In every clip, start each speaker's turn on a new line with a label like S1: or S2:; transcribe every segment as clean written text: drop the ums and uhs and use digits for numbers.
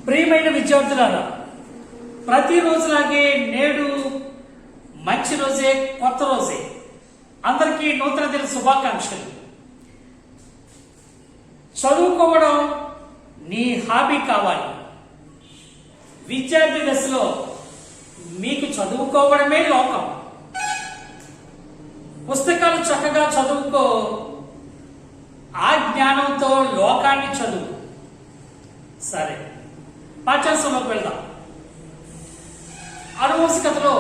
S1: ప్రియమైన విద్యార్థులారా, ప్రతిరోజులాగే నేడు మంచి రోజే, కొత్త రోజే. అందరికీ నూతన దిన శుభాకాంక్షలు. చదువుకోవడం నీ హాబీ కావాలి. విద్యార్థి దశలో మీకు చదువుకోవడమే లోకం. పుస్తకాలు చక్కగా చదువుకో, ఆ జ్ఞానంతో లోకాన్ని చదువు. సరే, పాఠ్యాంశంలోకి వెళ్దాం. ఆనువంశికతలో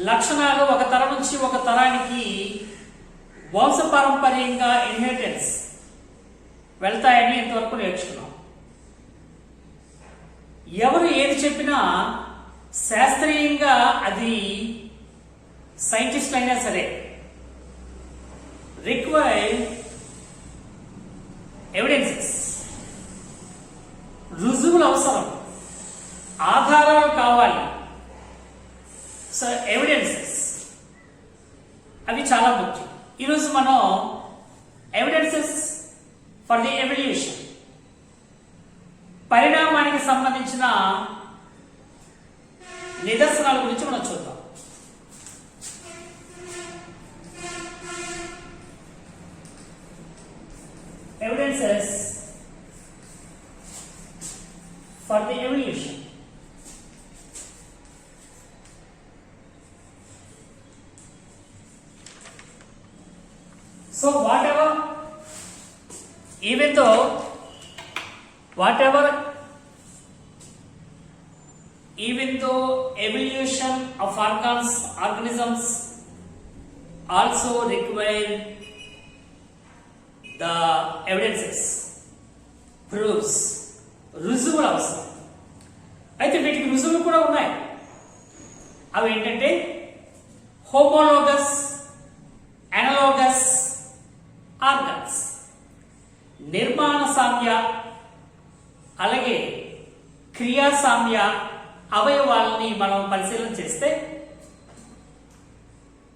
S1: లక్షణాలు ఒక తరం నుంచి ఒక తరానికి వంశపారంపర్యంగా ఇన్హెరిటెన్స్ వెళ్తాయని ఇంతవరకు నేర్చుకున్నాం. ఎవరు ఏది చెప్పినా శాస్త్రీయంగా అది సైంటిస్ట్ అయినా సరే రిక్వైర్ ఎవిడెన్సెస్, రుజువులు అవసరం, ఆధారాలు కావాలి. సో ఎవిడెన్సెస్ అవి చాలా ముఖ్యం. ఈరోజు మనం ఎవిడెన్సెస్ ఫర్ ది ఎవల్యూషన్, పరిణామానికి సంబంధించిన నిదర్శనాల గురించి మనం చూద్దాం. Evidences for the evolution. So even though evolution of organisms also require the evidences, proofs, రుజువులు అవసరం. అయితే వీటికి రుజువులు కూడా ఉన్నాయి. అవి ఏంటంటే హోమోలోగస్, అనలోగస్ ఆర్గన్స్, నిర్మాణ సామ్య, అలాగే క్రియా సామ్య అవయవాలని మనం పరిశీలన చేస్తే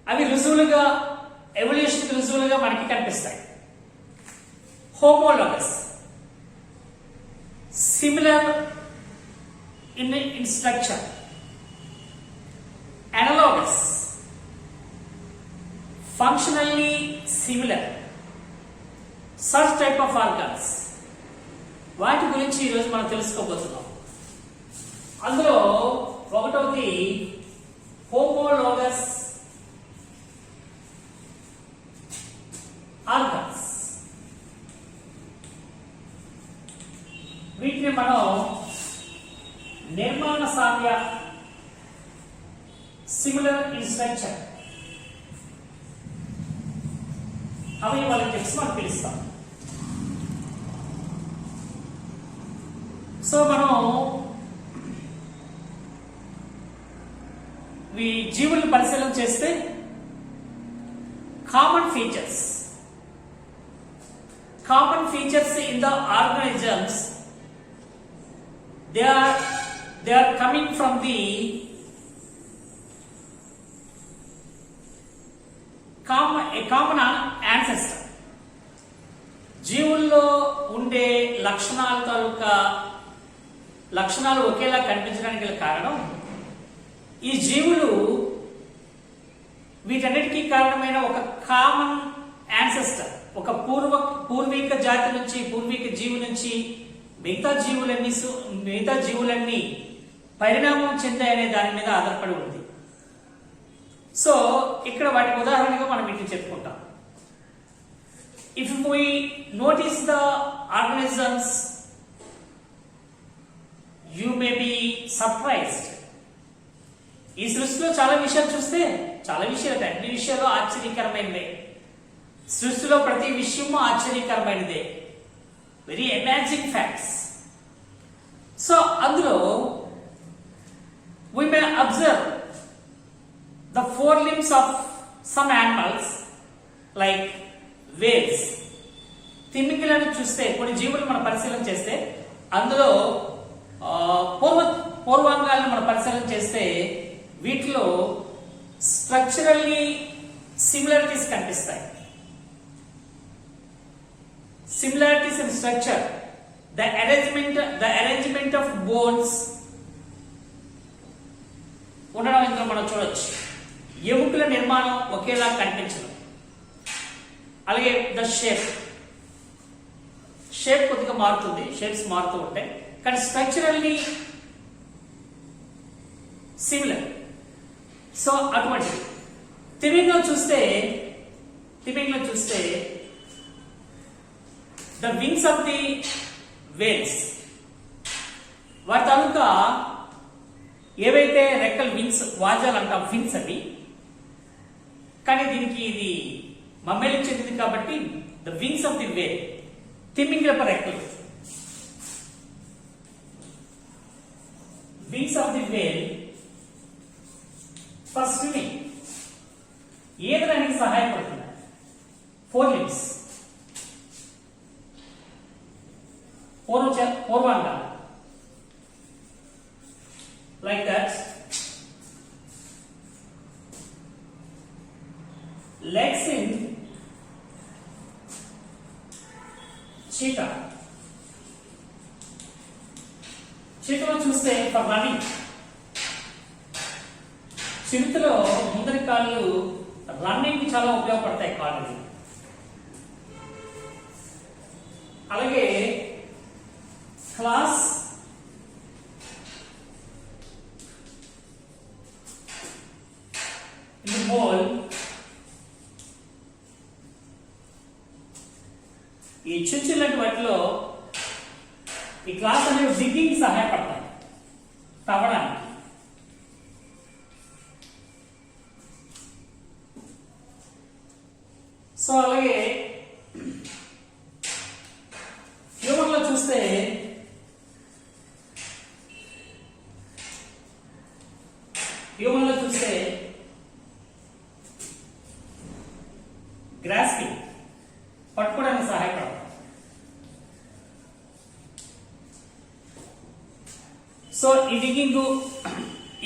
S1: అవి రుజువులుగా, ఎవల్యూషన్ రుజువులుగా మనకి కనిపిస్తాయి. Homologous, similar in structure. Analogous, functionally similar. Such type of organs, వాటి గురించి ఈరోజు మనం తెలుసుకోబోతున్నాం. అందులో ఒకటోది హోమోలోగస్ ఆర్గన్స్. వీటిని మనం నిర్మాణ సామ్య, సిమిలర్ ఇన్ స్ట్రక్చర్ అవి వాళ్ళ టెక్స్ట్ మనం పిలుస్తాం. సో మనం ఈ జీవులను పరిశీలన చేస్తే common features in the organisms, they are coming from the common ancestor. జీవుల్లో ఉండే లక్షణాల తాలూకా లక్షణాలు ఒకేలా కనిపించడానికి గల కారణం ఈ జీవులు వీటన్నిటికీ కారణమైన ఒక కామన్ యాన్సెస్టర్, ఒక పూర్వీక జాతి నుంచి, పూర్వీక జీవి నుంచి మిగతా జీవులన్నీ పరిణామం చెందాయనే దాని మీద ఆధారపడి ఉంది. సో ఇక్కడ వాటికి ఉదాహరణగా మనం వీటిని చెప్పుకుంటాం. If we notice the organisms, you may be surprised. ఈ సృష్టిలో చాలా విషయాలు చూస్తే, అన్ని విషయాలు ఆశ్చర్యకరమైనవే. సృష్టిలో ప్రతి విషయము ఆశ్చర్యకరమైనదే, వెరీ అమేజింగ్ ఫ్యాక్ట్స్. సో అందులో we may observe the four limbs of some animals like whales. తిమింగిలను చూస్తే, కొన్ని జీవులు మనం పరిశీలన చేస్తే అందులో పూర్వాంగాలను మనం పరిశీలన చేస్తే వీటిలో స్ట్రక్చరల్లీ సిమిలారిటీస్ కనిపిస్తాయి. Similarities in structure, the arrangement of bones ఉండడం ఇందులో మనం చూడొచ్చు. ఎముకల నిర్మాణం ఒకేలా కనిపించదు. అలాగే ద షేప్ కొద్దిగా మారుతుంది, షేప్స్ మారుతూ ఉంటాయి, కానీ స్ట్రక్చరల్లీ సిమిలర్. సో అటువంటిది తిమింగలో చూస్తే the wings of the whales, వాటి తాలూకా ఏవైతే రెక్కల్ వింగ్స్, వాజాలు అంటాం వింగ్స్ అవి, కానీ దీనికి ఇది మమ్మేలకు చెందింది కాబట్టి the wings of the whale, తిమింగలపు రెక్కలు, wings of the whale for swimming, ఈదడానికి సహాయపడుతుంది. 4 limbs, పూర్వాంగ, like that. Legs in cheetah చూస్తే ఫర్ రన్నింగ్, చిరుతలో ముందరి కాళ్ళు రన్నింగ్ కి చాలా ఉపయోగపడతాయి కాళ్ళు. అలాగే క్లాస్ ఇన్ హోల్, ఈ చుంచులాంటి వాటిలో ఈ క్లాస్ అనేవి డిగ్గింగ్ సహాయపడతాయి, తవ్వడానికి. సో అలాగే హ్యూమన్ లో చూస్తే గ్రాస్పింగ్, పట్టుకోవడానికి సహాయపడతాయి. సో ఈ డిగ్గింగ్,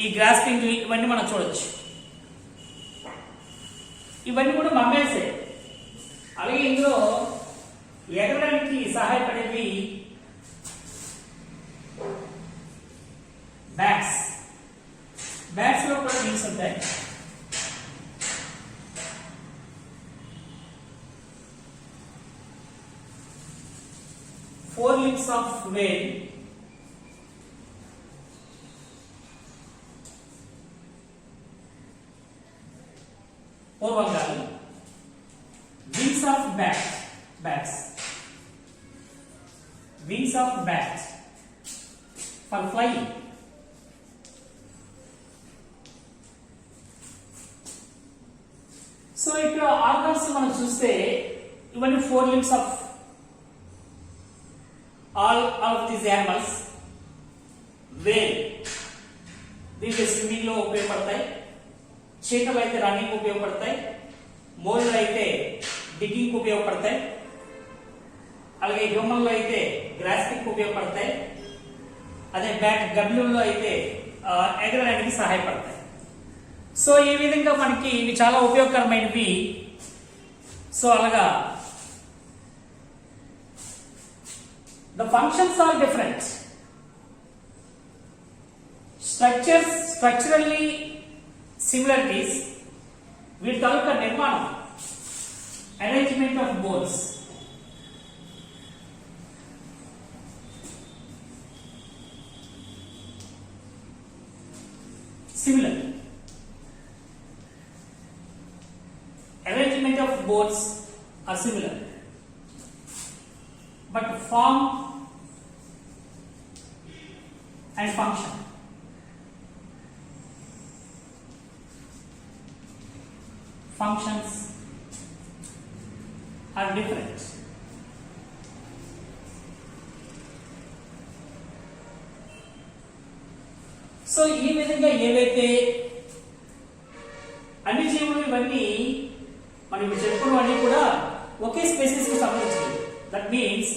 S1: ఈ గ్రాస్పింగ్, ఇవన్నీ మనం చూడొచ్చు. ఇవన్నీ కూడా మమ్మేసే. అలాగే ఇందులో ఎగరడానికి సహాయపడేవి బ్యాట్స్ లో కూడా వింగ్స్ ఉంటాయి. Four limbs of whale, పూర్వంగాలు, wings of bats, wings of bat for flying. So ఇక్కడ ఆర్గన్స్ మనం చూస్తే ఇవన్నీ 4 limbs of all of these animals. whale దీనికి స్విమ్మింగ్ లో ఉపయోగపడతాయి, చీటలు అయితే రన్నింగ్ ఉపయోగపడతాయి, మోళ్ళు అయితే డిగ్గింగ్ ఉపయోగపడతాయి, అలాగే హ్యూమన్ లో అయితే గ్రాస్పింగ్ ఉపయోగపడతాయి, అదే బ్యాట్ గబ్యూల్లో అయితే ఎగరడానికి సహాయపడతాయి. సో ఈ విధంగా మనకి ఇవి చాలా ఉపయోగకరమైనవి. సో అలాగా the functions are different. Structurally similarities, వీటి తాలూకా నిర్మాణం, arrangement of bones, similar. Arrangement of bones are similar, but form and function, functions are different. So ఈ విధంగా ఏవైతే అన్ని జీవులు ఇవన్నీ మనం చెప్పుకున్నవన్నీ కూడా ఒకే స్పీసీస్ కి సంబంధించినవి. దట్ మీన్స్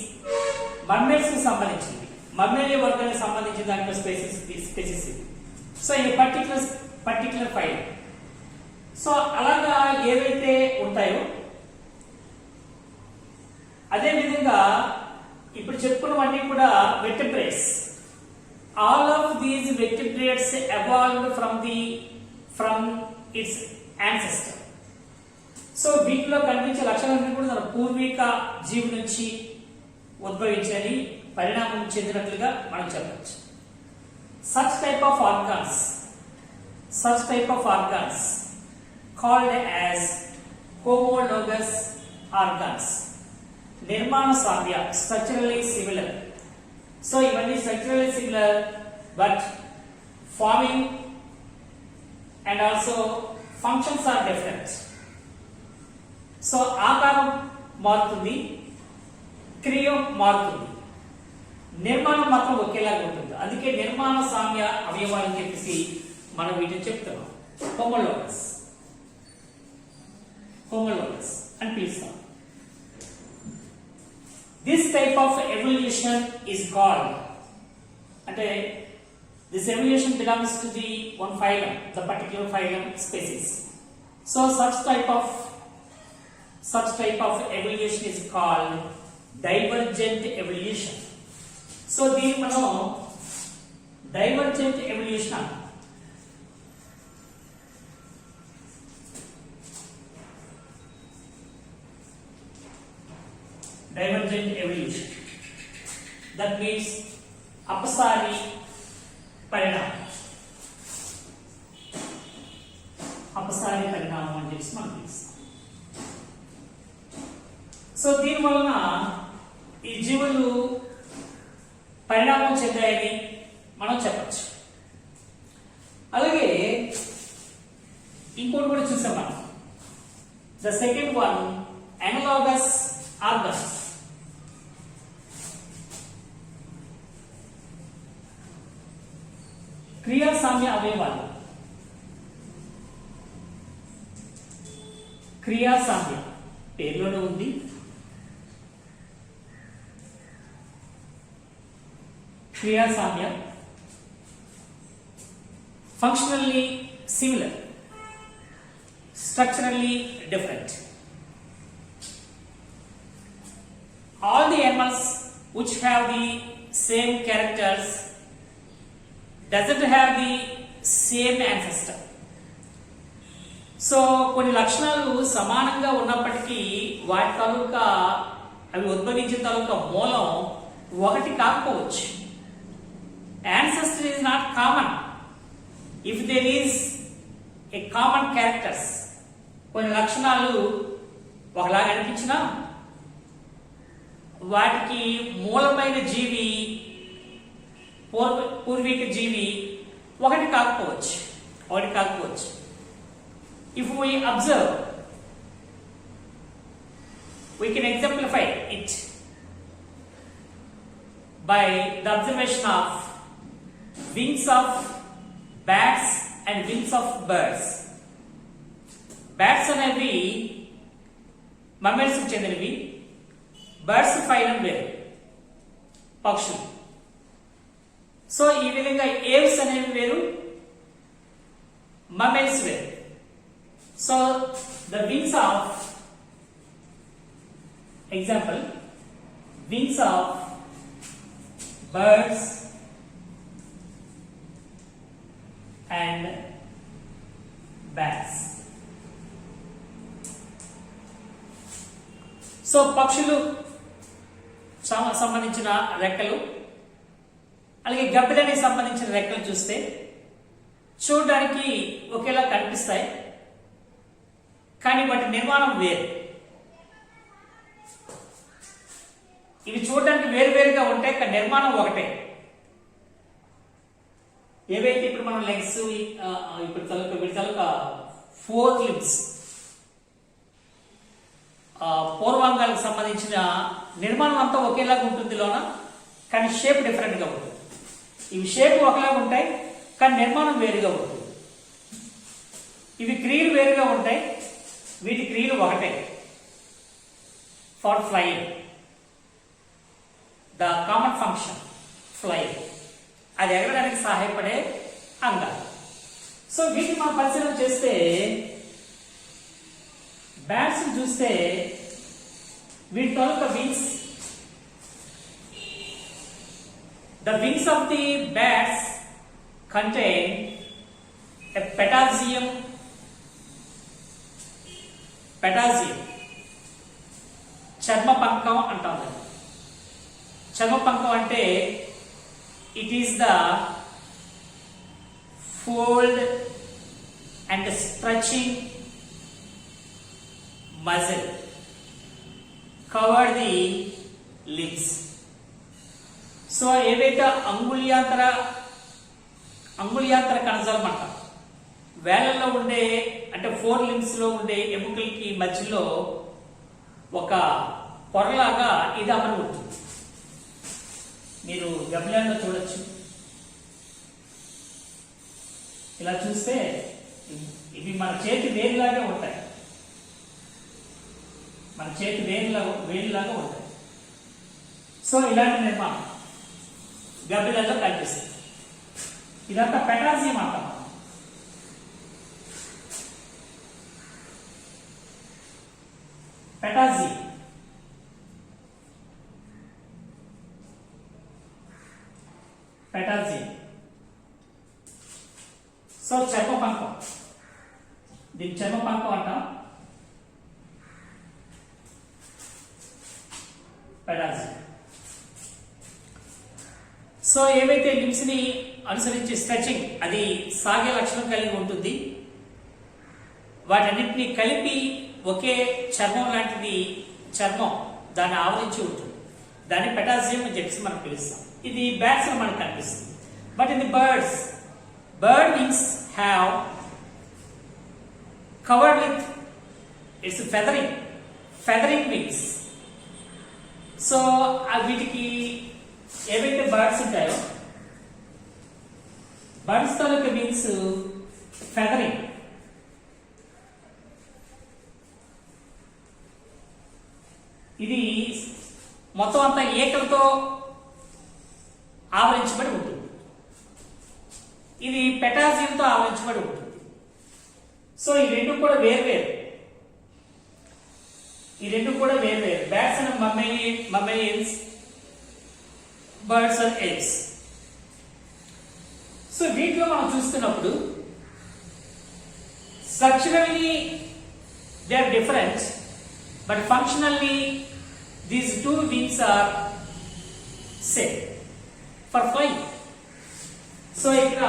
S1: మర్మేల్స్ కి సంబంధించినవి, మర్మేలియా వర్గానికి సంబంధించిన దాంట్లో స్పీసీస్ ఇది. సో ఈ పర్టికులర్ ఫైల్. సో అలాగా ఏవైతే ఉంటాయో అదే విధంగా ఇప్పుడు చెప్పుకున్నవన్నీ కూడా కూడా vertebrates. All of these vertebrates evolved from its ancestor. So వీటిలో కనిపించే లక్షణాలన్నీ కూడా మన పూర్వీక జీవి నుంచి ఉద్భవించని పరిణామం చెందినట్లుగా మనం చెప్పవచ్చు. such type of organs called as homologous organs, నిర్మాణ సామ్య, structurally similar. సో ఇవన్నీ structurally similar but forming and also functions are different. So ఆకారం మారుతుంది, క్రియ మారుతుంది, నిర్మాణం మాత్రం ఒకేలాగా ఉంటుంది. అందుకే నిర్మాణ సామ్య అవయవాలు అని చెప్పేసి మనం వీటిని చెప్తున్నాం. హోమోలోగస్ అని పిలుస్తాం. This type of evolution is called, అంటే this evolution belongs to the one phylum, the particular phylum species. So such type of evolution is called divergent evolution. సో దీన్ని మనం డైవర్జెంట్ ఎవల్యూషన్ అంటాం. డైవర్జెంట్ ఎవల్యూషన్, దట్ మీన్స్ అపసారి పరిణామం. అపసారి పరిణామం అని చెప్పి మనం పిలుస్తాం. సో దీని వలన ఈ జీవులు పరిణామం చెందాయని మనం చెప్పచ్చు. అలాగే ఇంకోటి కూడా చూసాం మనం, the second one analogous organs. క్రియాసామ్య అవయవాలు. క్రియాసామ్య పేరులోనే ఉంది. క్రియాసామ్య, functionally similar, structurally different. All the animals which have the same characters doesn't have the same ancestor. So కొన్ని లక్షణాలు సమానంగా ఉన్నప్పటికీ వాటి తాలూకా అవి ఉద్భవించిన తాలూకా మూలం ఒకటి కాకపోవచ్చు. Ancestor is not common. If there is a common characters, కొన్ని లక్షణాలు ఒకలాగా అనిపించినా వాటికి మూలమైన జీవి, పూర్వీక జీవి ఒకటి కాకపోవచ్చు. If we observe, we can exemplify it by the observation of wings of bats and wings of birds. Bats అనేవి మమ్మల్స్ కు చెందినవి, బర్డ్స్ ఫైలం వేరు, పక్షులు. సో ఈ విధంగా ఏవ్స్ అనేవి వేరు, మమ్మల్స్ వేరు. So the wings of, example, wings of birds and bats. So పక్షులు సంబంధించిన రెక్కలు, అలాగే గబ్బిలానికి సంబంధించిన రెక్కలు చూస్తే చూడడానికి ఒకేలా కనిపిస్తాయి, కానీ వాటి నిర్మాణం వేరు. ఇవి చూడడానికి వేరువేరుగా ఉంటాయి, కానీ నిర్మాణం ఒకటే. ఏవైతే ఇప్పుడు మనం లెగ్స్, ఇప్పుడు వీటి తాలూకా 4 limbs, పూర్వాంగాలకు సంబంధించిన నిర్మాణం అంతా ఒకేలాగా ఉంటుంది లోన, కానీ షేప్ డిఫరెంట్ గా ఉంటుంది. ఇవి షేప్ ఒకలాగా ఉంటాయి, కానీ నిర్మాణం వేరుగా ఉంటుంది. ఇవి క్రియలు వేరుగా ఉంటాయి, వీటి క్రియలు ఒకటే. For flying, the common function flying, అది ఎగరడానికి సహాయపడే అంగాలు. సో వీటిని మనం పరిశీలన చేస్తే, బ్యాట్స్ చూస్తే వీటి తాలూకా wings The wings of the bats contain a patagium. చర్మపంకం అంటారు. చర్మపంకం అంటే it is the fold and stretching muscle cover the limbs. So ఏవైతే అంగుళ్యాంతర కణజాలం అంటాం, వేళ్ళల్లో ఉండే అంటే 4 limbs లో ఉండే ఎముకలకి మధ్యలో ఒక పొరలాగా ఇది అమరు ఉంటుంది. మీరు గమనంగా చూడొచ్చు. ఇలా చూస్తే ఇవి మన చేతి వేలులాగా ఉంటాయి. మన చేతి వేలులాగా ఉంటాయి. సో ఇలాంటి నిర్మాణం గబ్బిలలో కనిపిస్తుంది. ఇదంతా పెటాజియం అంటాం. పెటాజియం. సో చర్మపంకం, దీన్ని చర్మపంకం అంటాం. పెటాజియం. సో ఏవైతే లిమ్స్ ని అనుసరించి స్ట్రెచింగ్ అది సాగే లక్షణం కలిగి ఉంటుంది, వాటన్నిటిని కలిపి ఒకే చర్మం లాంటిది చర్మం దాన్ని ఆవరించి ఉంటుంది. దాన్ని పెటాజియం అని చెప్పి మనం పిలుస్తాం. ఇది బ్యాట్స్ లో మనకు కనిపిస్తుంది. But in the bird wings have covered with its feathering wings. So వీటికి ఏవైతే బర్డ్స్ ఉంటాయో బర్డ్స్ తాలూకు వింగ్స్ ఫెదరింగ్. ఇది మొత్తం అంతా ఏకలతో ఆవరించబడి ఉంటుంది. ఇది పెటాజియంతో ఆవరించబడి ఉంటుంది. సో ఈ రెండు కూడా వేర్వేరు. Bats and mammalians, birds and eggs. So వీటిలో మనం చూస్తున్నప్పుడు structurally they are different, but functionally these two wings are same for flying. So ఇక్కడ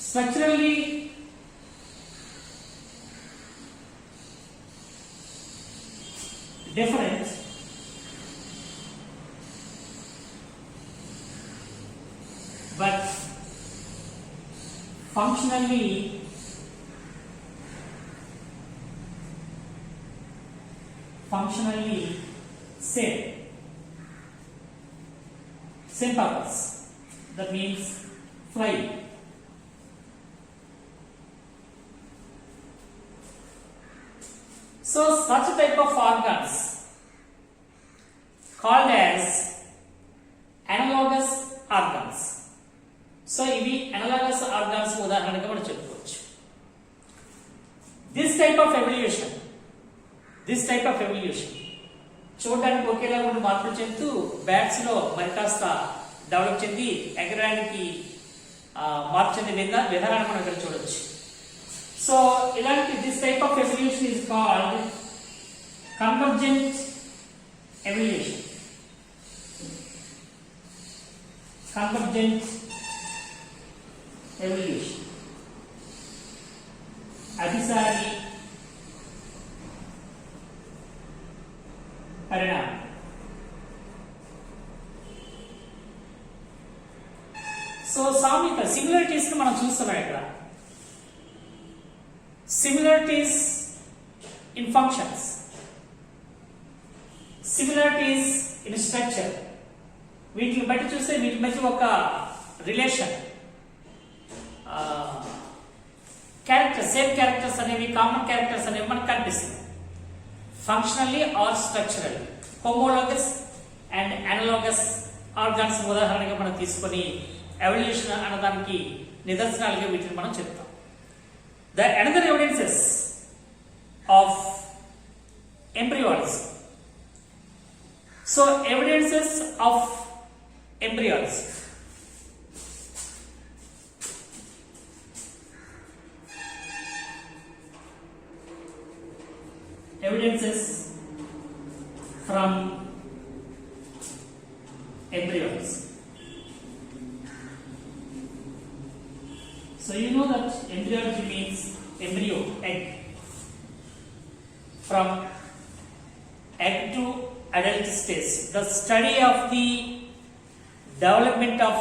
S1: structurally different, but functionally same purpose. That means flying. So such type of organs called as analogous organs. So ఇవి analogous organs ఉదాహరణగా మనం చెప్పుకోవచ్చు. This type of evolution చూడడానికి ఒకేలా ఉండి మార్పులు చెందుతూ బ్యాట్స్ లో మరి కాస్త డెవలప్ చెంది ఎగరడానికి మార్పు చెందే విధానాన్ని మనం ఇక్కడ చూడవచ్చు. సో ఇలాంటి this type of evolution is called convergent evolution. అభిసారి పరిణామం. సో సామ్యత సిమిలారిటీస్ మనం చూస్తున్నాం ఇక్కడ. Similarities in functions, similarities in structure. వీటిని బట్టి చూస్తే వీటి మధ్య ఒక రిలేషన్, సేమ్ క్యారెక్టర్స్ అనేవి, కామన్ క్యారెక్టర్స్ అనేవి మనకు కనిపిస్తుంది. Functionally or structural, homologous and analogous organs ఉదాహరణగా మనం తీసుకొని ఎవల్యూషన్ అనడానికి నిదర్శనాలుగా వీటిని మనం చెప్తాం. The another evidences of embryology. So evidences of embryos. Evidences from embryos. So you know that embryology means embryo, egg. From egg to adult stage, the study of the development of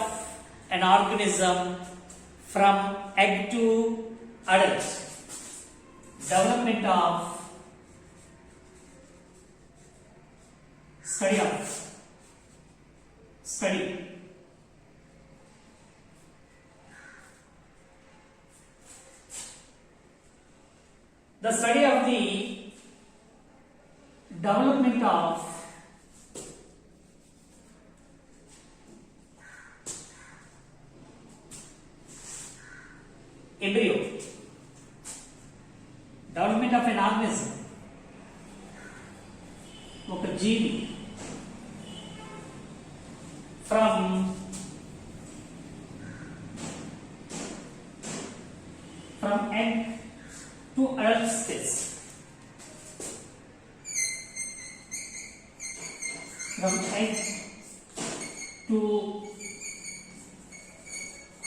S1: an organism from egg to adult. Development of study the study of the development of embryo, development of an organism, ఒక జీవి from egg to adult stage. From egg to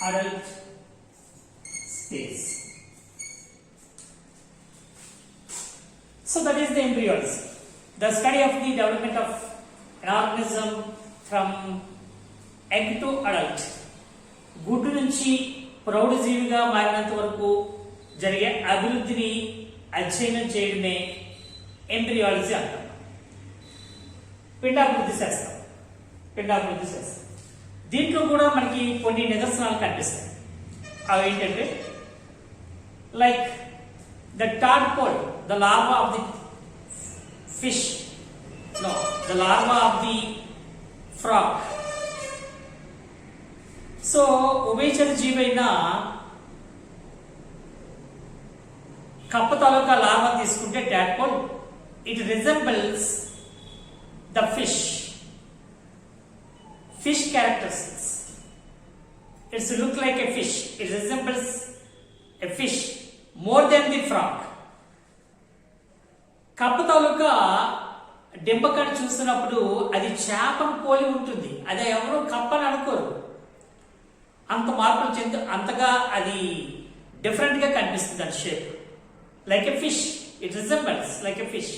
S1: adult stage. So that is the embryos. The study of the development of an organism from egg to adult. గుడ్డు నుంచి ప్రౌఢజీవిగా మారినంత వరకు జరిగే అభివృద్ధిని అధ్యయనం చేయడమే embryology అంటాం. పిండాభివృద్ధి శాస్త్రం. దీంట్లో కూడా మనకి కొన్ని నిదర్శనాలు కనిపిస్తాయి. అవి ఏంటంటే like the tadpole, the larva of the fish, the larva of the frog. So ఉభయచర జీవైన కప్ప తాలూకా లార్వా తీసుకుంటే tadpole, it resembles the fish characteristics. It's look like a fish. It resembles a fish more than the frog. కప్ప తాలూకా డెంబకాన్ని చూస్తున్నప్పుడు అది చేపను పోలి ఉంటుంది. అది ఎవరు కప్పని అనుకోరు. అంత మార్పులు చెందు అంతగా అది డిఫరెంట్ గా కనిపిస్తుంది. అది shape like a fish. It resembles like a fish.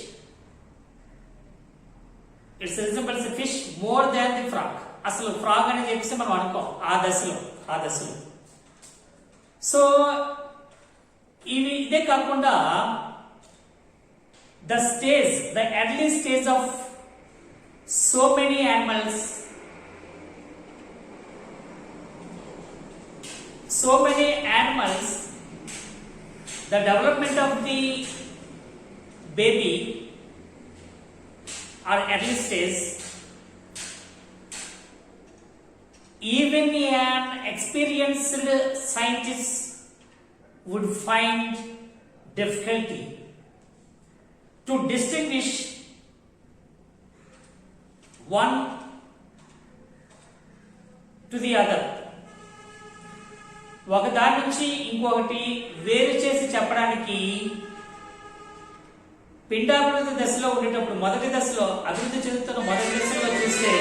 S1: It's resembles a fish more than the frog. అసలు ఫ్రాగ్ అని చెప్పేసి మనం అనుకోం ఆ దశలో. సో ఇదే కాకుండా the early stage of so many animals, the development of the baby or early stage, even an experienced scientist would find difficulty to distinguish one to the other. ఒక దాని నుంచి ఇంకొకటి వేరు చేసి చెప్పడానికి పిండాభివృద్ధి దశలో ఉండేటప్పుడు మొదటి దశలో అభివృద్ధి చెందుతున్న మొదటి దశలో చూస్తే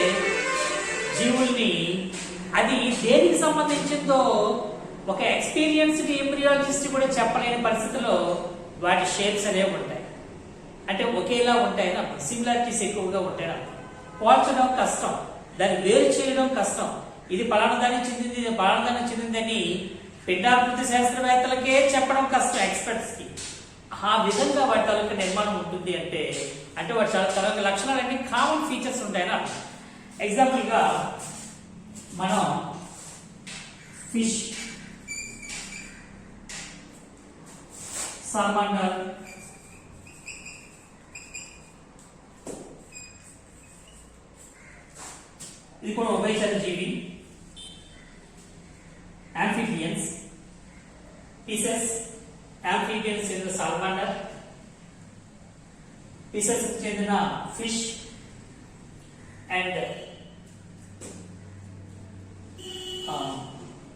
S1: జీవుల్ని అది దేనికి సంబంధించిందో ఒక ఎక్స్పీరియన్స్డ్ ఎంబ్రియాలజిస్ట్ కూడా చెప్పలేని పరిస్థితిలో వాటి షేప్స్ అనేవి ఉంటాయి. అంటే ఒకేలా ఉంటాయని అర్థం. సిమిలారిటీస్ ఎక్కువగా ఉంటాయని అర్థం. పోల్చడం కష్టం, దాన్ని వేరు చేయడం కష్టం. ఇది పలానా దానికి చెందింది, ఇది పలానా దానికి చెందిందని పిండాభివృద్ధి శాస్త్రవేత్తలకే చెప్పడం కష్టం, ఎక్స్పర్ట్స్ కి. ఆ విధంగా వాటి తాలూకు నిర్మాణం ఉంటుంది అంటే వాటి తాలూకు లక్షణాలన్నీ కామన్ ఫీచర్స్ ఉంటాయని అర్థం. ఎగ్జాంపుల్ గా మనం ఫిష్, సాల్మాండర్, ఇది కూడా ఉభయచర జీవి. amphibians, pieces amphibians చెందిన సాల్మాండర్, పీసెస్ చెందిన ఫిష్, అండ్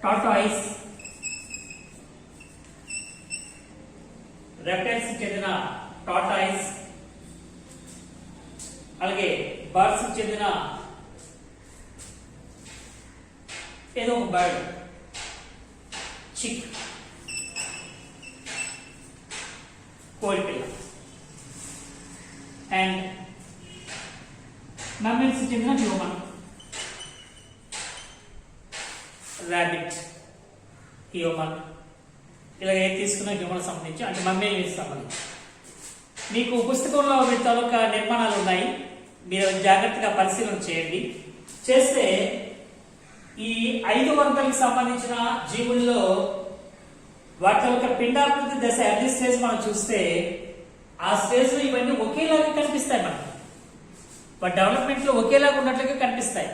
S1: టార్టాయిస్, రెప్టైల్స్ చెందిన టార్టాయిస్, అలాగే బర్డ్స్ చెందిన ఏదో ఒక బర్డ్, చిక్, కోల్పిల్ల. అండ్ మమ్మల్స్ చెందిన హ్యూమన్, రాబిట్, హ్యూమన్, ఇలా ఏది తీసుకున్న హ్యూమన్ సంబంధించి అంటే మమ్మీకి సంబంధించి. మీకు పుస్తకంలో వీటి తాలూకా నిర్మాణాలు ఉన్నాయి, మీరు జాగ్రత్తగా పరిశీలన చేయండి. చేస్తే ఈ 5 వర్గాలకు సంబంధించిన జీవుల్లో వాటి యొక్క పిండాకృతి దశ ఎర్లీ స్టేజ్ మనం చూస్తే ఆ స్టేజ్ లో ఇవన్నీ ఒకేలాగా కనిపిస్తాయి. మనకి వాటి డెవలప్మెంట్ లో ఒకేలాగా ఉన్నట్లుగా కనిపిస్తాయి.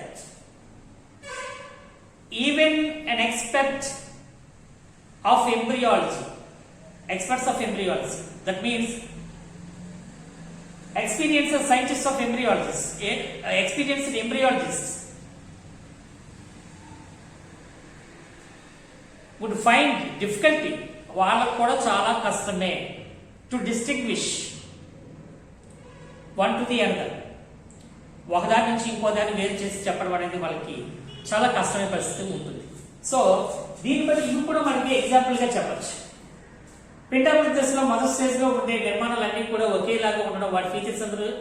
S1: Even an expert of embryology, experts of embryology, that means experienced scientists of embryologists, experienced embryologists would find difficulty, వాళ్ళకు కూడా చాలా కష్టమే to distinguish one to the other, ఒకదాని నుంచి ఇంకో దాన్ని వేరు చేసి చెప్పడం అనేది వాళ్ళకి చాలా కష్టమైన పరిస్థితి ఉంటుంది. సో దీన్ని బట్టి ఇవి కూడా మనకి ఎగ్జాంపుల్ గా చెప్పచ్చు. పిండాకృతి దశలో మొదటి స్టేజ్ లో ఉండే నిర్మాణాలన్నీ కూడా ఒకేలాగా ఉండడం, వాటి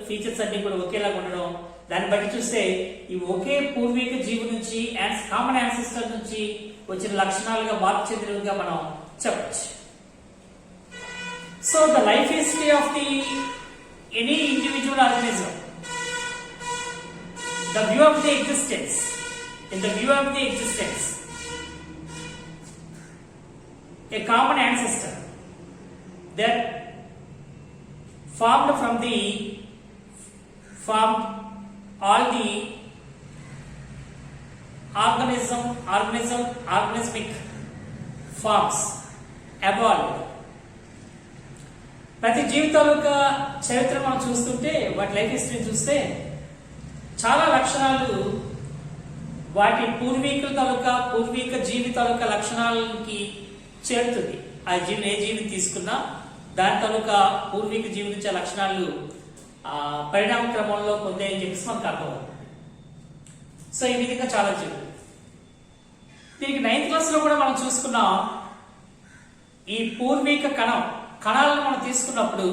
S1: ఫీచర్స్ అన్ని కూడా ఒకేలాగా ఉండడం, దాన్ని బట్టి చూస్తే ఈ ఒకే పూర్వీక జీవి నుంచి కామన్ యాన్సిస్టర్ నుంచి వచ్చిన లక్షణాలుగా మార్పు చెందినవిగా మనం చెప్పచ్చు. So the life history of the any individual organism, the view of the existence, in the view of the existence, a common ancestor that formed all the organismic forms evolved. ప్రతి జీవితాల యొక్క చరిత్ర మనం చూస్తుంటే, వాటి లైఫ్ హిస్టరీ చూస్తే చాలా లక్షణాలు వాటి పూర్వీక జీవి తాలూకా లక్షణాలకి చేరుతుంది. ఆ జీవిని ఏ జీవిని తీసుకున్నా దాని తాలూకా పూర్వీక జీవి నుంచి లక్షణాలు పరిణామ క్రమంలో పొందాయని చెప్పేసి మనకు అర్థమవుతుంది. సో ఈ విధంగా చాలా జీవులు. దీనికి 9th క్లాస్ లో కూడా మనం చూసుకున్నాం. ఈ పూర్వీక కణాలను మనం తీసుకున్నప్పుడు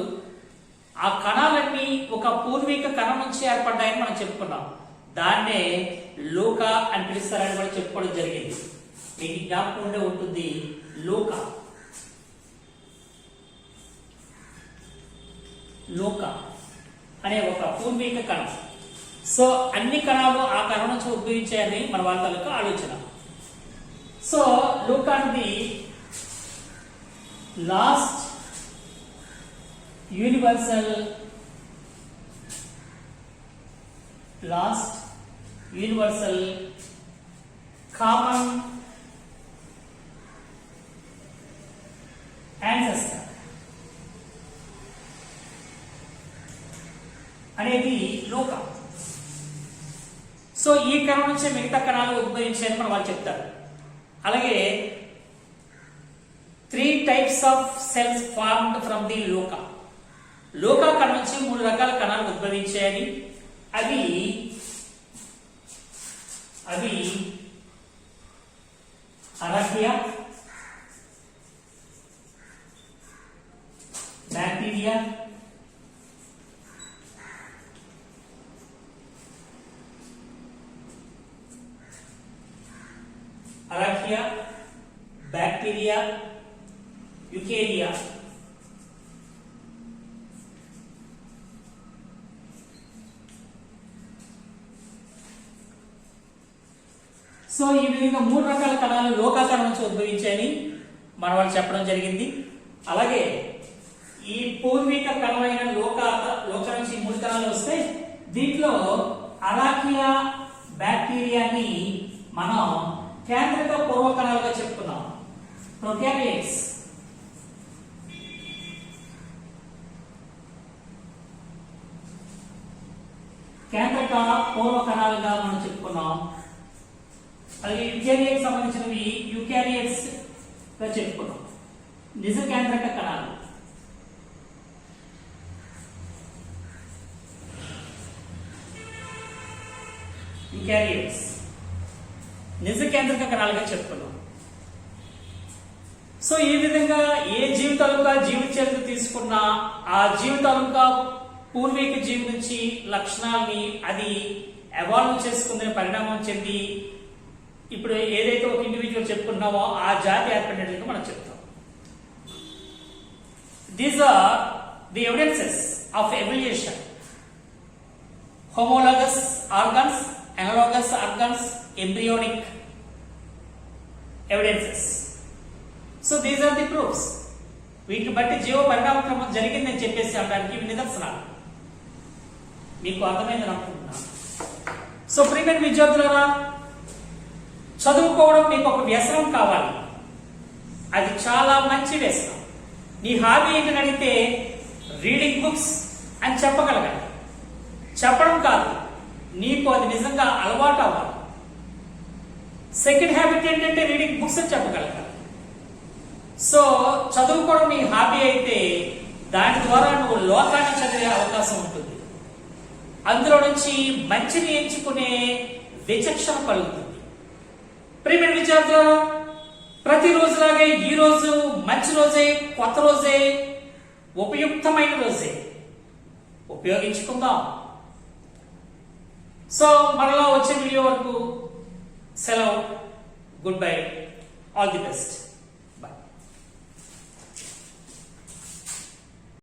S1: ఆ కణాలన్నీ ఒక పూర్వీక కణం నుంచి ఏర్పడ్డాయని మనం చెప్పుకున్నాం. దాన్నే లోకా అని పిలుస్తారని కూడా చెప్పుకోవడం జరిగింది. మీకు జ్ఞాపకం ఉండే ఉంటుంది, లోకా అనే ఒక పూర్వీక కణం. సో అన్ని కణాలు ఆ కణం నుంచి ఉద్భవించాయని మన వాళ్ళ తాలూకా ఆలోచన. సో లోకా అనేది లాస్ట్ universal common ancestor అనేది లోకా. సో ఈ కణం నుంచి మిగతా కణాలు ఉద్భవించాయని మన వాళ్ళు చెప్తారు. అలాగే 3 types of cells formed from the లోకా కణం నుంచి 3 రకాల కణాలు ఉద్భవించాయని, అవి అరాకియా, బ్యాక్టీరియా, యుకేరియా, సో ఈ విధంగా 3 రకాల కణాలు లోకా కణం నుంచి ఉద్భవించాయని మన వాళ్ళు చెప్పడం జరిగింది. అలాగే ఈ పూర్వీక కణమైన లోకా నుంచి 3 కణాలు వస్తే దీంట్లో అరాకియా, బ్యాక్టీరియాని మనం కేంద్రక పూర్వ కణాలుగా చెప్పుకున్నాం, ప్రొకారియోట్స్. కేంద్రక పూర్వ కణాలుగా మనం చెప్పుకున్నాం. అలాగే యూకారియోట్స్ సంబంధించినవి యూకారియోట్స్ గా చెప్పుకున్నాం. నిజ కేంద్రక కణాలు యూకారియోట్స్ నిజ కేంద్రక కణాలుగా చెప్పుకున్నాం. సో ఈ విధంగా ఏ జీవితాలుగా జీవిత చరిత్ర తీసుకున్నా ఆ జీవితాలుగా పూర్వీక జీవి నుంచి లక్షణాలని అది ఎవాల్వ్ చేసుకుందని పరిణామం చెంది ఇప్పుడు ఏదైతే ఒక ఇండివిజువల్ చెప్పుకున్నామో ఆ జాతి ఏర్పడినట్లుగా మనం చెప్తాం. These are the evidences of evolution. Homologous organs, analogous organs, embryonic evidences. So these are the proofs. వీటిని బట్టి జీవ పరిణామ క్రమం జరిగిందని చెప్పేసి అనడానికి ఇవి నిదర్శనాలు. మీకు అర్థమైందని అనుకుంటున్నాను. సో ప్రియమైన విద్యార్థులారా, చదువుకోవడం మీకు ఒక వ్యసనం కావాలి. అది చాలా మంచి వ్యసనం. నీ హాబీ ఏంటని అడిగితే రీడింగ్ బుక్స్ అని చెప్పగలగాలి. చెప్పడం కాదు, నీకు అది నిజంగా అలవాటు అవ్వాలి. సెకండ్ హ్యాబిట్ ఏంటంటే రీడింగ్ బుక్స్ అని చెప్పగలగాలి. సో చదువుకోవడం నీ హాబీ అయితే దాని ద్వారా నువ్వు లోకాన్ని చదివే అవకాశం ఉంటుంది. అందులో నుంచి మంచిని ఎంచుకునే విచక్షణ కలుగుతుంది. ప్రియమైన విద్యార్థులు, ప్రతిరోజులాగే ఈ రోజు మంచి రోజే, కొత్త రోజే, ఉపయుక్తమైన రోజే. ఉపయోగించుకుందాం. సో మరలా వచ్చే వీడియో వరకు సెలవు. Good bye. All the best.